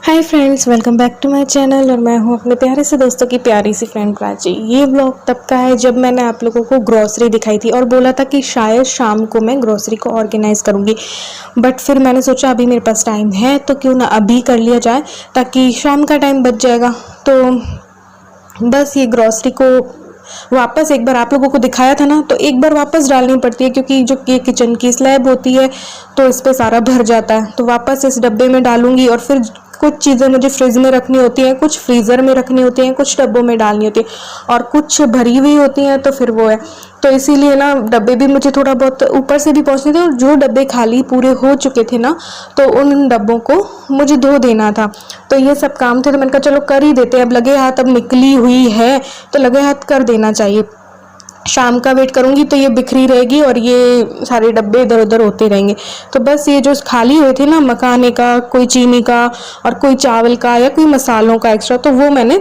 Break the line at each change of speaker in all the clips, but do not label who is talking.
Hi friends, welcome back to my channel. और मैं हूं अपने प्यारे से दोस्तों की प्यारी सी फ्रेंड प्राची। ये व्लॉग तब का है जब मैंने आप लोगों को ग्रॉसरी दिखाई थी और बोला था कि शायद शाम को मैं ग्रॉसरी को ऑर्गेनाइज़ करूंगी। बट फिर मैंने सोचा अभी मेरे पास टाइम है तो क्यों ना अभी कर लिया जाए, ताकि शाम का टाइम बच जाएगा। तो बस ये ग्रॉसरी को वापस एक बार आप लोगों को दिखाया था ना, तो एक बार वापस डालनी पड़ती है क्योंकि जो ये किचन की स्लैब होती है तो इस पे सारा भर जाता है। तो वापस इस डब्बे में डालूंगी और फिर कुछ चीज़ें मुझे फ्रिज में रखनी होती हैं, कुछ फ्रीज़र में रखनी होती हैं, कुछ डब्बों में डालनी होती है और कुछ भरी हुई होती हैं। तो फिर वो है, तो इसीलिए ना डब्बे भी मुझे थोड़ा बहुत ऊपर से भी पहुंचने थे और जो डब्बे खाली पूरे हो चुके थे ना, तो उन डब्बों को मुझे धो देना था। तो ये सब काम थे, तो मैंने कहा चलो कर ही देते हैं। अब लगे हाथ, अब निकली हुई है तो लगे हाथ कर देना चाहिए। शाम का वेट करूंगी तो ये बिखरी रहेगी और ये सारे डब्बे इधर उधर होते रहेंगे। तो बस ये जो खाली हुए थे ना, मखाने का, कोई चीनी का और कोई चावल का या कोई मसालों का एक्स्ट्रा, तो वो मैंने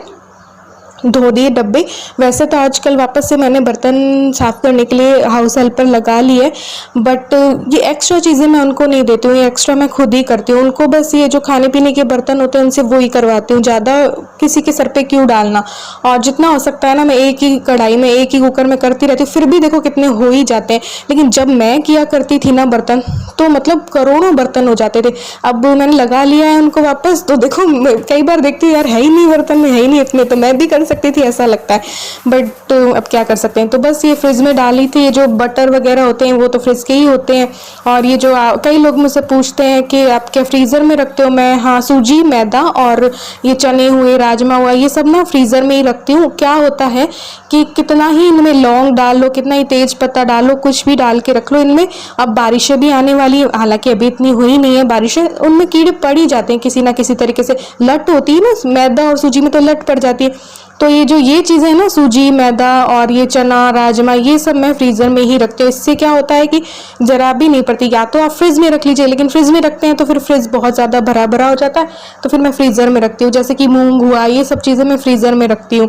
धो दिए डब्बे। वैसे तो आजकल वापस से मैंने बर्तन साफ करने के लिए हाउस हेल्पर लगा ली है, बट ये एक्स्ट्रा चीज़ें मैं उनको नहीं देती हूँ, ये एक्स्ट्रा मैं खुद ही करती हूँ। उनको बस ये जो खाने पीने के बर्तन होते हैं उनसे वो ही करवाती हूँ, ज़्यादा किसी के सर पे क्यों डालना। और जितना हो सकता है ना, मैं एक ही कढ़ाई में एक ही कुकर में करती रहती हूँ, फिर भी देखो कितने हो ही जाते हैं। लेकिन जब मैं किया करती थी ना बर्तन, तो मतलब करोड़ों बर्तन हो जाते थे। अब मैंने लगा लिया है उनको वापस, तो देखो कई बार देखती हूँ यार है ही नहीं बर्तन में, है ही नहीं इतने, तो मैं भी कर सकती थी ऐसा लगता है। बट अब क्या कर सकते हैं। तो बस ये फ्रिज में डाली थी। ये जो बटर वगैरह होते हैं वो तो फ्रिज के ही होते हैं। और ये जो कई लोग मुझसे पूछते हैं कि आप क्या फ्रीज़र में रखते हो, मैं हाँ, सूजी, मैदा और ये चने हुए, राजमा हुआ, ये सब ना फ्रीज़र में ही रखती हूँ। क्या होता है कि कितना ही इनमें लौंग डाल लो, कितना ही तेज पत्ता डालो, कुछ भी डाल के रख लो इनमें, अब बारिशें भी आने वाली है, हालांकि अभी इतनी हुई नहीं है बारिशें, उनमें कीड़े पड़ ही जाते हैं किसी ना किसी तरीके से। लट होती है ना मैदा और सूजी में, तो लट पड़ जाती है। तो ये जो ये चीज़ें हैं ना, सूजी, मैदा और ये चना, राजमा, ये सब मैं फ्रीज़र में ही रखती हूँ। इससे क्या होता है कि जरा भी नहीं पड़ती। या तो आप फ्रिज में रख लीजिए, लेकिन फ्रिज में रखते हैं तो फिर फ्रिज बहुत ज़्यादा भरा भरा हो जाता है, तो फिर मैं फ्रीज़र में रखती हूँ। जैसे कि मूंग हुआ, ये सब चीज़ें मैं फ्रीज़र में रखती हूँ।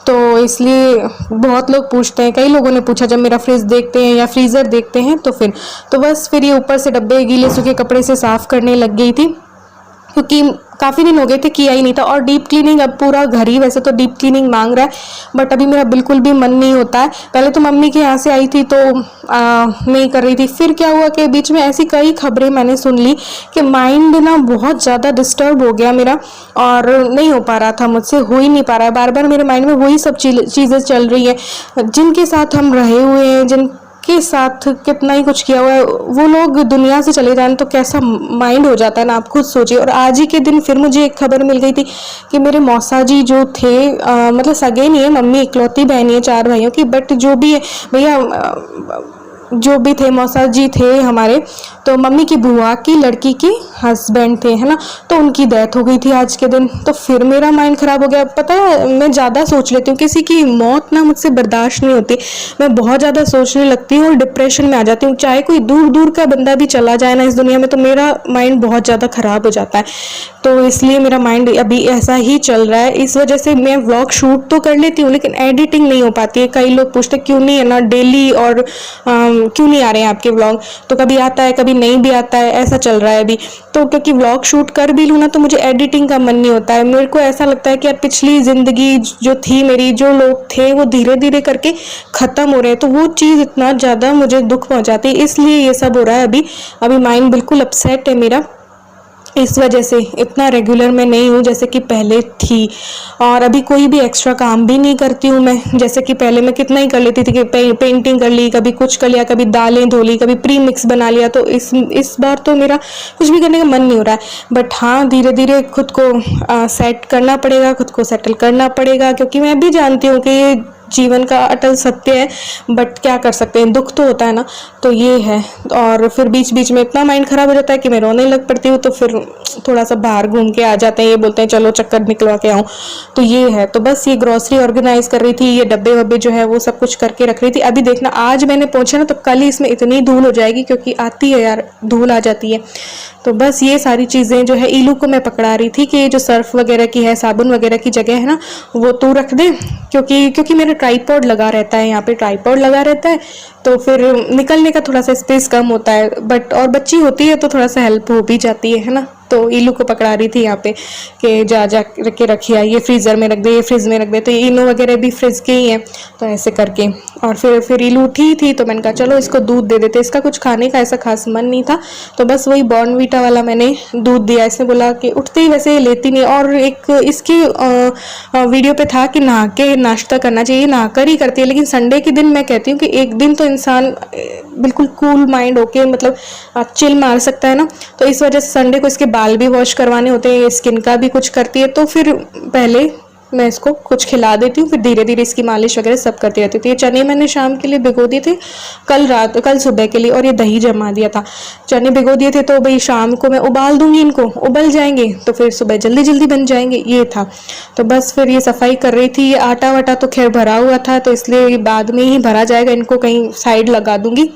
तो इसलिए बहुत लोग पूछते हैं, कई लोगों ने पूछा जब मेरा फ्रिज देखते हैं या फ्रीज़र देखते हैं तो बस फिर ये ऊपर से डब्बे गीले सूखे कपड़े से साफ़ करने लग गई थी, क्योंकि काफ़ी दिन हो गए थे किया ही नहीं था। और डीप क्लीनिंग, अब पूरा घर ही वैसे तो डीप क्लीनिंग मांग रहा है, बट अभी मेरा बिल्कुल भी मन नहीं होता है। पहले तो मम्मी के यहाँ से आई थी तो नहीं कर रही थी। फिर क्या हुआ कि बीच में ऐसी कई खबरें मैंने सुन ली कि माइंड ना बहुत ज़्यादा डिस्टर्ब हो गया मेरा, और नहीं हो पा रहा था मुझसे, हो ही नहीं पा रहा है। बार बार मेरे माइंड में वही सब चीज़ें चल रही है, जिनके साथ हम रहे हुए हैं, जिन के साथ कितना ही कुछ किया हुआ है, वो लोग दुनिया से चले जाएं तो कैसा माइंड हो जाता है ना, आप खुद सोचिए। और आज ही के दिन फिर मुझे एक खबर मिल गई थी कि मेरे मौसा जी जो थे, मतलब सगे नहीं है, मम्मी इकलौती बहन है 4 भाइयों की, बट जो भी है भैया, जो भी थे मौसा जी थे हमारे, तो मम्मी की बुआ की लड़की के हस्बैंड थे, है ना, तो उनकी डेथ हो गई थी आज के दिन। तो फिर मेरा माइंड ख़राब हो गया। पता है, मैं ज़्यादा सोच लेती हूँ, किसी की मौत ना मुझसे बर्दाश्त नहीं होती, मैं बहुत ज़्यादा सोचने लगती हूँ और डिप्रेशन में आ जाती हूँ। चाहे कोई दूर दूर का बंदा भी चला जाए ना इस दुनिया में, तो मेरा माइंड बहुत ज़्यादा ख़राब हो जाता है। तो इसलिए मेरा माइंड अभी ऐसा ही चल रहा है। इस वजह से मैं व्लॉग शूट तो कर लेती हूँ, लेकिन एडिटिंग नहीं हो पाती है। कई लोग पूछते क्यों नहीं है ना डेली, और क्यों नहीं आ रहे हैं आपके व्लॉग, तो कभी आता है कभी नहीं भी आता है, ऐसा चल रहा है अभी। तो क्योंकि व्लॉग शूट कर भी लूँ ना, तो मुझे एडिटिंग का मन नहीं होता है। मेरे को ऐसा लगता है कि यार पिछली ज़िंदगी जो थी मेरी, जो लोग थे वो धीरे धीरे करके ख़त्म हो रहे हैं, तो वो चीज़ इतना ज़्यादा मुझे दुख पहुँचाती है, इसलिए ये सब हो रहा है अभी माइंड बिल्कुल अपसेट है मेरा। इस वजह से इतना रेगुलर मैं नहीं हूँ जैसे कि पहले थी। और अभी कोई भी एक्स्ट्रा काम भी नहीं करती हूँ मैं, जैसे कि पहले मैं कितना ही कर लेती थी कि पेंटिंग कर ली, कभी कुछ कर लिया, कभी दालें धो ली, कभी प्री मिक्स बना लिया। तो इस बार तो मेरा कुछ भी करने का मन नहीं हो रहा है। बट हाँ, धीरे धीरे खुद को सेट करना पड़ेगा, खुद को सेटल करना पड़ेगा, क्योंकि मैं भी जानती हूँ कि ये जीवन का अटल सत्य है। बट क्या कर सकते हैं, दुख तो होता है ना, तो ये है। और फिर बीच बीच में इतना माइंड ख़राब हो जाता है कि मैं रोने लग पड़ती हूँ, तो फिर थोड़ा सा बाहर घूम के आ जाते हैं, ये बोलते हैं चलो चक्कर निकलवा के आऊँ। तो ये है। तो बस ये ग्रॉसरी ऑर्गेनाइज कर रही थी, ये डब्बे वब्बे जो है वो सब कुछ करके रख रही थी। अभी देखना, आज मैंने पहुँचा ना, तो कल ही इसमें इतनी धूल हो जाएगी, क्योंकि आती है यार, धूल आ जाती है। तो बस ये सारी चीज़ें जो है, ईलू को मैं पकड़ा रही थी कि जो सर्फ वगैरह की है, साबुन वगैरह की जगह है ना, वो तू रख दे, क्योंकि मेरा ट्राइपॉड लगा रहता है, यहाँ पे ट्राइपॉड लगा रहता है, तो फिर निकलने का थोड़ा सा स्पेस कम होता है। बट और बच्ची होती है तो थोड़ा सा हेल्प हो भी जाती है ना। तो इलू को पकड़ा रही थी यहाँ पे कि जा जा के रखिए, ये फ्रीज़र में रख दे, ये फ्रिज में रख दे। तो इनो वगैरह भी फ्रिज के ही हैं, तो ऐसे करके। और फिर इलू उठी थी तो मैंने कहा चलो इसको दूध दे देते। इसका कुछ खाने का ऐसा खास मन नहीं था, तो बस वही बॉर्नवीटा वाला मैंने दूध दिया। इसने बोला कि उठते ही वैसे लेती नहीं, और एक इसकी वीडियो पे था कि नहा के नाश्ता करना चाहिए, नहाकर ही करती है। लेकिन संडे के दिन मैं कहती हूँ कि एक दिन तो इंसान बिल्कुल कूल माइंड होके मतलब चिल मार सकता है ना। तो इस वजह से संडे को इसके बाल भी वॉश करवाने होते हैं, स्किन का भी कुछ करती है, तो फिर पहले मैं इसको कुछ खिला देती हूँ, फिर धीरे धीरे इसकी मालिश वगैरह सब करती रहती थी। ये चने मैंने शाम के लिए भिगो दिए थे, कल सुबह के लिए, और ये दही जमा दिया था। चने भिगो दिए थे तो भाई शाम को मैं उबाल दूंगी, इनको उबल जाएंगे तो फिर सुबह जल्दी जल्दी बन जाएंगे, ये था। तो बस फिर ये सफाई कर रही थी। ये आटा वाटा तो खैर भरा हुआ था, तो इसलिए बाद में ही भरा जाएगा, इनको कहीं साइड लगा दूंगी।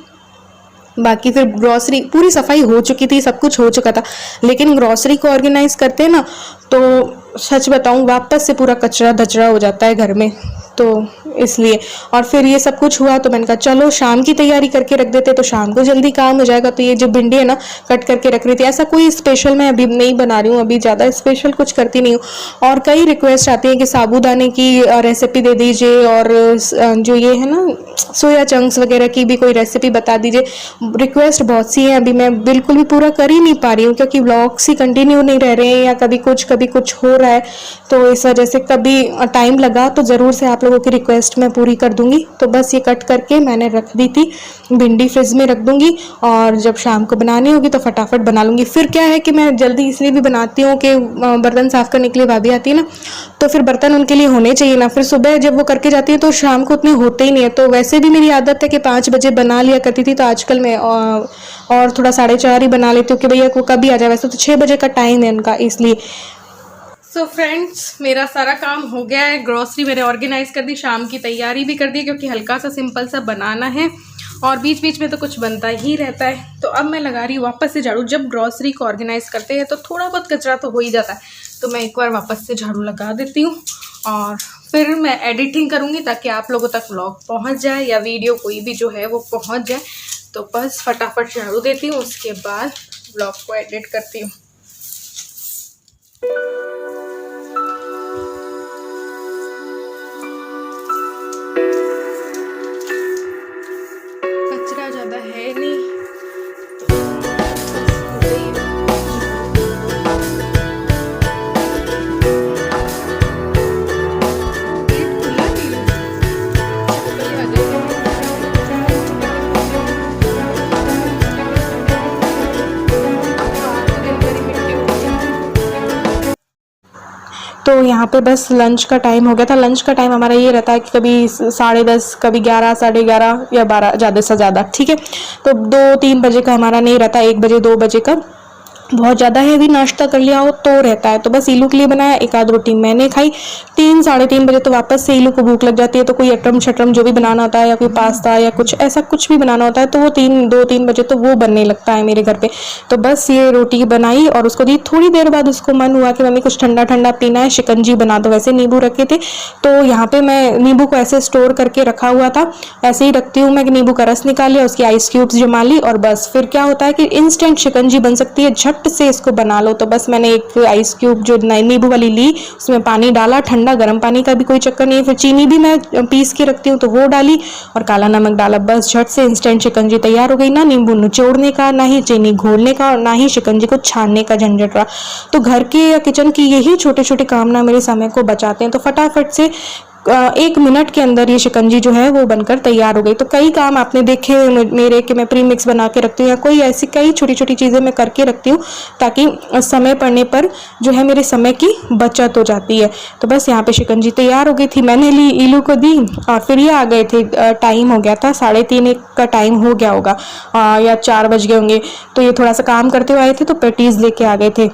बाकी फिर ग्रॉसरी पूरी सफाई हो चुकी थी, सब कुछ हो चुका था। लेकिन ग्रॉसरी को ऑर्गेनाइज करते हैं ना, तो सच बताऊं वापस से पूरा कचरा धचरा हो जाता है घर में, तो इसलिए। और फिर ये सब कुछ हुआ तो मैंने कहा चलो शाम की तैयारी करके रख देते, तो शाम को जल्दी काम हो जाएगा। तो ये जो भिंडी है ना, कट करके रख रही थी। ऐसा कोई स्पेशल मैं अभी नहीं बना रही हूँ, अभी ज़्यादा स्पेशल कुछ करती नहीं हूँ। और कई रिक्वेस्ट आती है कि साबूदाने की रेसिपी दे दीजिए, और जो ये है ना सोया चंक्स वगैरह की भी कोई रेसिपी बता दीजिए। रिक्वेस्ट बहुत सी है, अभी मैं बिल्कुल भी पूरा कर ही नहीं पा रही हूँ, क्योंकि व्लॉग्स ही कंटिन्यू नहीं रह रहे हैं, या कभी कुछ हो रहा है। तो इस वजह से कभी टाइम लगा तो ज़रूर से आप लोगों की रिक्वेस्ट मैं पूरी कर दूंगी। तो बस ये कट करके मैंने रख दी थी, भिंडी फ्रिज में रख दूंगी, और जब शाम को बनानी होगी तो फटाफट बना लूंगी। फिर क्या है कि मैं जल्दी इसलिए भी बनाती हूँ कि बर्तन साफ करने के लिए भाभी आती है ना, तो फिर बर्तन उनके लिए होने चाहिए ना। फिर सुबह जब वो करके जाती है तो शाम को उतने होते ही नहीं है। तो वैसे भी मेरी आदत है कि 5 बजे बना लिया करती थी, तो आजकल मैं और थोड़ा 4:30 ही बना लेती हूँ कि भैया को कभी आ जाए। वैसे तो 6 बजे का टाइम है उनका, इसलिए। सो फ्रेंड्स, मेरा सारा काम हो गया है। ग्रॉसरी मैंने ऑर्गेनाइज कर दी, शाम की तैयारी भी कर दी, क्योंकि हल्का सा सिंपल सा बनाना है, और बीच बीच में तो कुछ बनता ही रहता है। तो अब मैं लगा रही हूँ वापस से झाड़ू। जब ग्रॉसरी को ऑर्गेनाइज करते हैं तो थोड़ा बहुत कचरा तो हो ही जाता है, तो मैं एक बार वापस से झाड़ू लगा देती हूँ, और फिर मैं एडिटिंग करूँगी ताकि आप लोगों तक व्लॉग पहुँच जाए, या वीडियो कोई भी जो है वो पहुँच जाए। तो बस फटाफट झाड़ू देती हूँ, उसके बाद व्लॉग को एडिट करती हूँ। कचरा ज़्यादा है नहीं, तो यहाँ पे बस लंच का टाइम हो गया था। लंच का टाइम हमारा ये रहता है कि कभी 10:30, कभी 11, 11:30 या 12 ज़्यादा से ज़्यादा, ठीक है। तो 2-3 बजे का हमारा नहीं रहता, 1 बजे 2 बजे का। बहुत ज़्यादा हैवी नाश्ता कर लिया हो तो रहता है। तो बस इलू के लिए बनाया, एक आध रोटी मैंने खाई। 3-3:30 बजे तो वापस से इलू को भूख लग जाती है, तो कोई अटरम शटरम जो भी बनाना होता है, या कोई पास्ता या कुछ ऐसा कुछ भी बनाना होता है, तो वो 2-3 बजे तो वो बनने लगता है मेरे घर पे। तो बस ये रोटी बनाई और उसको दी। थोड़ी देर बाद उसको मन हुआ कि मम्मी कुछ ठंडा ठंडा पीना है, शिकंजी बना दो। वैसे नींबू रखे थे, तो यहाँ पे मैं नींबू को ऐसे स्टोर करके रखा हुआ था, ऐसे ही रखती हूँ मैं कि नींबू का रस निकाल लिया, उसकी आइस क्यूब्स जमा ली, और बस फिर क्या होता है कि इंस्टेंट शिकंजी बन सकती है, झट से इसको बना लो। तो बस मैंने एक आइस क्यूब जो नींबू वाली ली, उसमें पानी डाला, ठंडा, गर्म पानी का भी कोई चक्कर नहीं है। फिर चीनी भी मैं पीस के रखती हूँ, तो वो डाली, और काला नमक डाला। बस झट से इंस्टेंट शिकंजी तैयार हो गई। ना नींबू निचोड़ने का, ना ही चीनी घोलने का, और ना ही शिकंजी को छानने का झंझट रहा। तो घर के या किचन की यही छोटे छोटे काम ना मेरे समय को बचाते हैं। तो फटाफट से 1 मिनट के अंदर ये शिकंजी जो है वो बनकर तैयार हो गई। तो कई काम आपने देखे मेरे कि मैं प्री मिक्स बना के रखती हूँ, या कोई ऐसी कई छोटी छोटी चीज़ें मैं करके रखती हूँ, ताकि समय पड़ने पर जो है मेरे समय की बचत हो जाती है। तो बस यहाँ पे शिकंजी तैयार हो गई थी, मैंने ली, इलू को दी, और फिर ये आ गए थे। टाइम हो गया था 3:30 का टाइम हो गया होगा, या 4 बज गए होंगे। तो ये थोड़ा सा काम करते हुए आए थे, तो पैटीज़ लेके आ गए थे।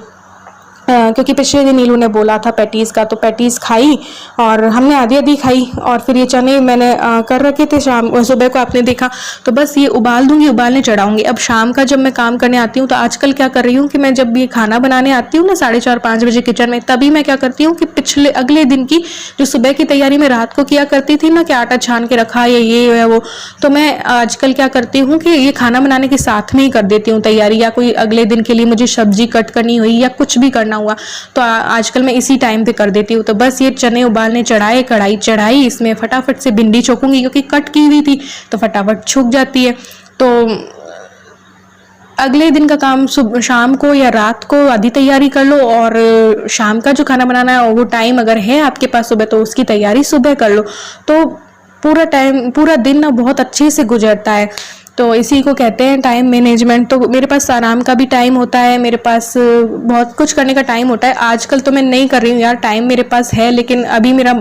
क्योंकि पिछले दिन नीलू ने बोला था पैटीज़ का, तो पैटीज़ खाई और हमने आधी आधी खाई। और फिर ये चने मैंने कर रखे थे सुबह को, आपने देखा। तो बस ये उबाल दूंगी, उबालने चढ़ाऊंगी। अब शाम का जब मैं काम करने आती हूँ तो आजकल क्या कर रही हूँ कि मैं जब ये खाना बनाने आती हूँ ना 4:30-5 बजे किचन में, तभी मैं क्या करती हूँ कि पिछले अगले दिन की जो सुबह की तैयारी मैं रात को किया करती थी ना, कि आटा छान के रखा ये है वो, तो मैं आजकल क्या करती हूँ कि ये खाना बनाने के साथ में ही कर देती हूँ तैयारी, या कोई अगले दिन के लिए मुझे सब्जी कट करनी हुई या कुछ भी करना हुआ तो आजकल मैं इसी टाइम पे कर देती हूँ। तो बस ये चने उबालने चढ़ाए, कढ़ाई चढ़ाई, इसमें फटाफट से भिंडी छोकूंगी क्योंकि कट की हुई थी तो फटाफट छूक जाती है। तो अगले दिन का काम शाम को या रात को आधी तैयारी कर लो, और शाम का जो खाना बनाना है वो टाइम अगर है आपके पास सुबह तो उसकी तैयारी सुबह कर लो, तो पूरा दिन ना बहुत अच्छे से गुजरता है। तो इसी को कहते हैं टाइम मैनेजमेंट। तो मेरे पास आराम का भी टाइम होता है, मेरे पास बहुत कुछ करने का टाइम होता है। आजकल तो मैं नहीं कर रही हूँ यार, टाइम मेरे पास है, लेकिन अभी मेरा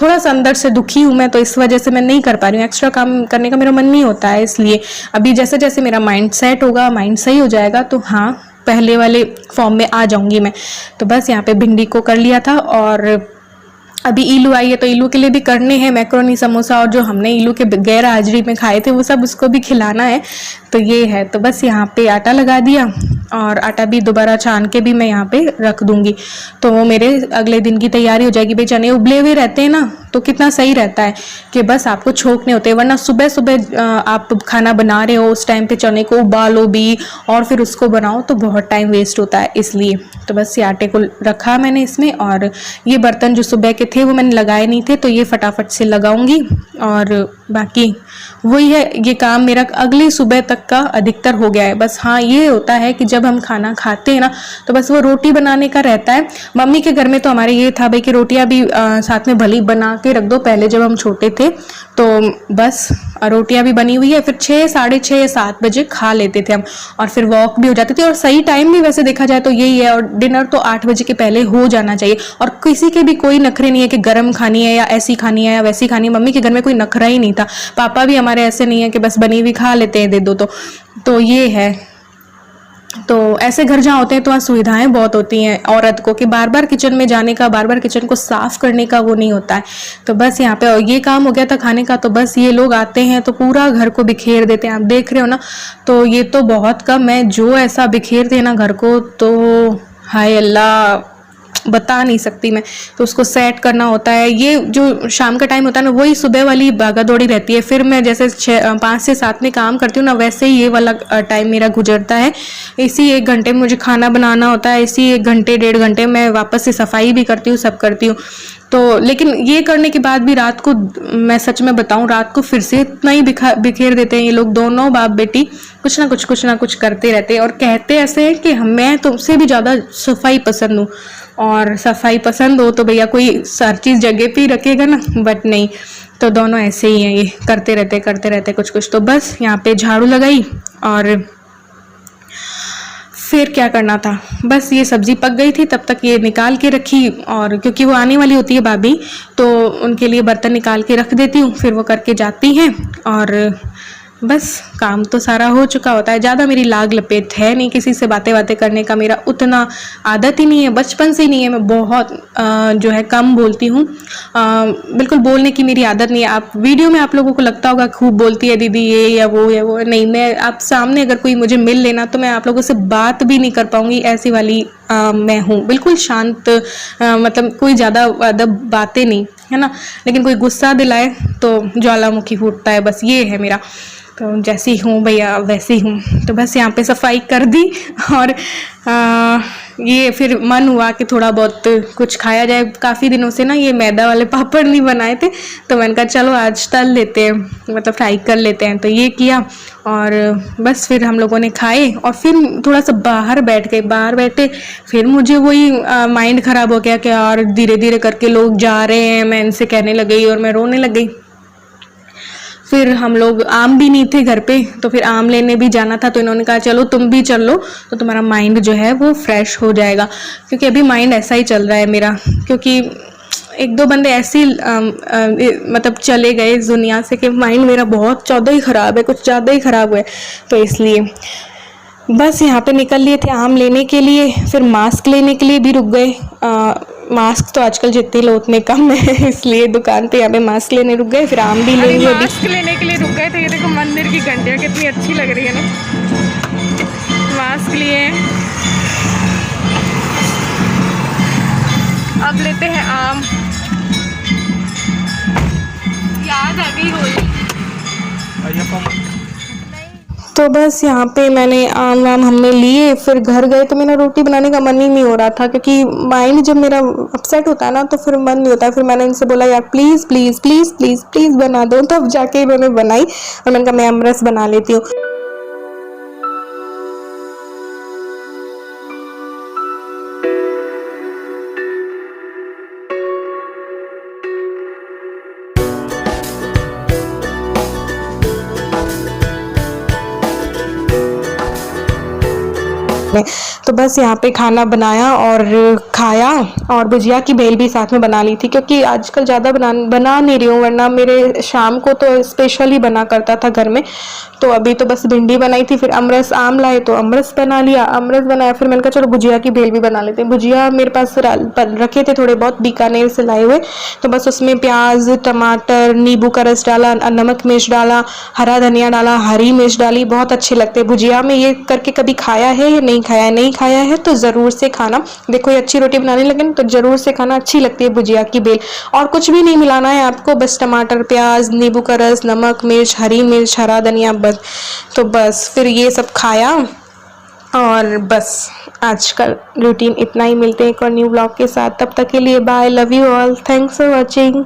थोड़ा सा अंदर से दुखी हूँ मैं, तो इस वजह से मैं नहीं कर पा रही हूँ। एक्स्ट्रा काम करने का मेरा मन नहीं होता है, इसलिए अभी जैसे जैसे मेरा माइंड सेट होगा, माइंड सही हो जाएगा, तो हाँ पहले वाले फॉर्म में आ जाऊंगी मैं। तो बस यहाँ पे भिंडी को कर लिया था, और अभी ईलू आई है तो ईलू के लिए भी करने हैं मैक्रोनी समोसा, और जो हमने ईलू के गैर हाजिरी में खाए थे वो सब उसको भी खिलाना है। तो ये है, तो बस यहाँ पे आटा लगा दिया, और आटा भी दोबारा छान के भी मैं यहाँ पे रख दूंगी, तो वो मेरे अगले दिन की तैयारी हो जाएगी। भाई चने उबले हुए रहते हैं ना तो कितना सही रहता है कि बस आपको छोंकने होते हैं, वरना सुबह सुबह आप खाना बना रहे हो उस टाइम पे चने को उबालो भी और फिर उसको बनाओ तो बहुत टाइम वेस्ट होता है, इसलिए। तो बस ये आटे को रखा मैंने इसमें, और ये बर्तन जो सुबह के थे वो मैंने लगाए नहीं थे तो ये फटाफट से लगाऊंगी, और बाकी वही है, ये काम मेरा अगली सुबह तक का अधिकतर हो गया है। बस हाँ ये होता है कि जब हम खाना खाते हैं ना तो बस वो रोटी बनाने का रहता है। मम्मी के घर में तो हमारे ये था भाई कि रोटियां भी साथ में भली बना के रख दो, पहले जब हम छोटे थे तो बस रोटियां भी बनी हुई है, फिर 6, 6:30 या 7 बजे खा लेते थे हम, और फिर वॉक भी हो जाती थी। और सही टाइम भी वैसे देखा जाए तो यही है, और डिनर तो 8 बजे के पहले हो जाना चाहिए। और किसी के भी कोई नखरे नहीं है कि गर्म खानी है या ऐसी खानी है या वैसी खानी है। मम्मी के घर में कोई नखरा ही नहीं था, पापा भी हमारे ऐसे नहीं है कि बस बनी हुई खा लेते हैं, दे दो तो ये है। तो ऐसे घर जहाँ होते हैं तो वहाँ सुविधाएं बहुत होती हैं औरत को, कि बार बार किचन में जाने का, बार बार किचन को साफ करने का वो नहीं होता है। तो बस यहाँ पे ये काम हो गया था खाने का, तो बस ये लोग आते हैं तो पूरा घर को बिखेर देते हैं, आप देख रहे हो ना। तो ये तो बहुत कम है जो ऐसा बिखेरते हैं ना घर को, तो हाय अल्लाह बता नहीं सकती मैं। तो उसको सेट करना होता है, ये जो शाम का टाइम होता है ना वही सुबह वाली भागा दौड़ी रहती है। फिर मैं जैसे 5 से 7 में काम करती हूँ ना, वैसे ही ये वाला टाइम मेरा गुजरता है। इसी 1 घंटे में मुझे खाना बनाना होता है, इसी 1 घंटे 1.5 घंटे मैं वापस से सफाई भी करती हूँ, सब करती हूँ। तो लेकिन ये करने के बाद भी रात को, मैं सच में बताऊं, रात को फिर से इतना ही बिखेर देते हैं ये लोग, दोनों बाप बेटी कुछ ना कुछ करते रहते हैं। और कहते ऐसे हैं कि मैं तुमसे भी ज़्यादा सफाई पसंद हूँ, और सफाई पसंद हो तो भैया कोई हर चीज़ जगह पे ही रखेगा ना, बट नहीं, तो दोनों ऐसे ही हैं, ये करते रहते कुछ। तो बस यहाँ पे झाड़ू लगाई, और फिर क्या करना था, बस ये सब्जी पक गई थी तब तक ये निकाल के रखी, और क्योंकि वो आने वाली होती है भाभी तो उनके लिए बर्तन निकाल के रख देती हूँ, फिर वो करके जाती हैं, और बस काम तो सारा हो चुका होता है। ज़्यादा मेरी लाग लपेट है नहीं, किसी से बातें करने का मेरा उतना आदत ही नहीं है, बचपन से ही नहीं है। मैं बहुत जो है कम बोलती हूँ, बिल्कुल बोलने की मेरी आदत नहीं है। आप वीडियो में आप लोगों को लगता होगा खूब बोलती है दीदी ये या वो नहीं, मैं आप सामने अगर कोई मुझे मिल लेना तो मैं आप लोगों से बात भी नहीं कर पाऊँगी, ऐसी वाली मैं हूँ, बिल्कुल शांत, मतलब कोई ज़्यादा बातें नहीं है ना, लेकिन कोई गुस्सा दिलाए तो ज्वालामुखी फूटता है, बस ये है मेरा। तो जैसी हूँ भैया वैसी हूँ। तो बस यहाँ पे सफाई कर दी, और ये फिर मन हुआ कि थोड़ा बहुत कुछ खाया जाए। काफ़ी दिनों से ना ये मैदा वाले पापड़ नहीं बनाए थे, तो मैंने कहा चलो आज तल लेते हैं, मतलब फ्राई कर लेते हैं। तो ये किया, और बस फिर हम लोगों ने खाए, और फिर थोड़ा सा बाहर बैठे, फिर मुझे वही माइंड ख़राब हो गया कि यार धीरे धीरे करके लोग जा रहे हैं, मैं इनसे कहने लग गई और मैं रोने लग गई। फिर हम लोग, आम भी नहीं थे घर पे, तो फिर आम लेने भी जाना था, तो इन्होंने कहा चलो तुम भी चल लो, तो तुम्हारा माइंड जो है वो फ्रेश हो जाएगा। क्योंकि अभी माइंड ऐसा ही चल रहा है मेरा, क्योंकि 1-2 बंदे ऐसे मतलब चले गए इस दुनिया से कि माइंड मेरा बहुत ज़्यादा ही ख़राब है, कुछ ज़्यादा ही ख़राब हुआ है, तो इसलिए। बस यहाँ पे निकल लिए थे आम लेने के लिए, फिर मास्क लेने के लिए भी रुक गए। मास्क तो आजकल जितने लो उतने कम है इसलिए दुकान पे यहाँ पे मास्क लेने रुक गए, फिर आम भी लेंगे अभी।
मास्क लेने के लिए रुक गए। तो ये देखो मंदिर की घंटियाँ कितनी अच्छी लग रही है ना। मास्क लिए हैं, अब लेते हैं आम। याद आ गई होली।
तो बस यहाँ पे मैंने आम वाम हमने लिए, फिर घर गए तो मेरा रोटी बनाने का मन ही नहीं हो रहा था, क्योंकि माइंड जब मेरा अपसेट होता है ना तो फिर मन नहीं होता है। फिर मैंने इनसे बोला यार please please please please please बना दो, तब जाके इन्होंने बनाई और मैंने कहा मैं आमरस बना लेती हूँ। तो बस यहाँ पे खाना बनाया और खाया, और भुजिया की बेल भी साथ में बना ली थी, क्योंकि आजकल ज़्यादा बना नहीं रही हूँ, वरना मेरे शाम को तो स्पेशली बना करता था घर में। तो अभी तो बस भिंडी बनाई थी, फिर अमरस आम लाए तो अमरस बना लिया, अमरस बनाया, फिर मैंने कहा चलो भुजिया की बेल भी बना लेते हैं। भुजिया मेरे पास रखे थे थोड़े बहुत बीकानेर से लाए हुए, तो बस उसमें प्याज टमाटर नींबू का रस डाला, नमक मिर्च डाला, हरा धनिया डाला, हरी मिर्च डाली, बहुत अच्छे लगते हैं भुजिया में। ये करके कभी खाया है या नहीं खाया है? नहीं खाया है तो ज़रूर से खाना। देखो ये अच्छी रोटी बनाने लगे तो ज़रूर से खाना, अच्छी लगती है भुजिया की बेल। और कुछ भी नहीं मिलाना है आपको, बस टमाटर प्याज नींबू का रस नमक मिर्च हरी मिर्च हरा धनिया, बस। तो बस फिर ये सब खाया और बस आज का रूटीन इतना ही। मिलते हैं एक और न्यू ब्लॉग के साथ, तब तक के लिए bye, love you all, thanks for watching.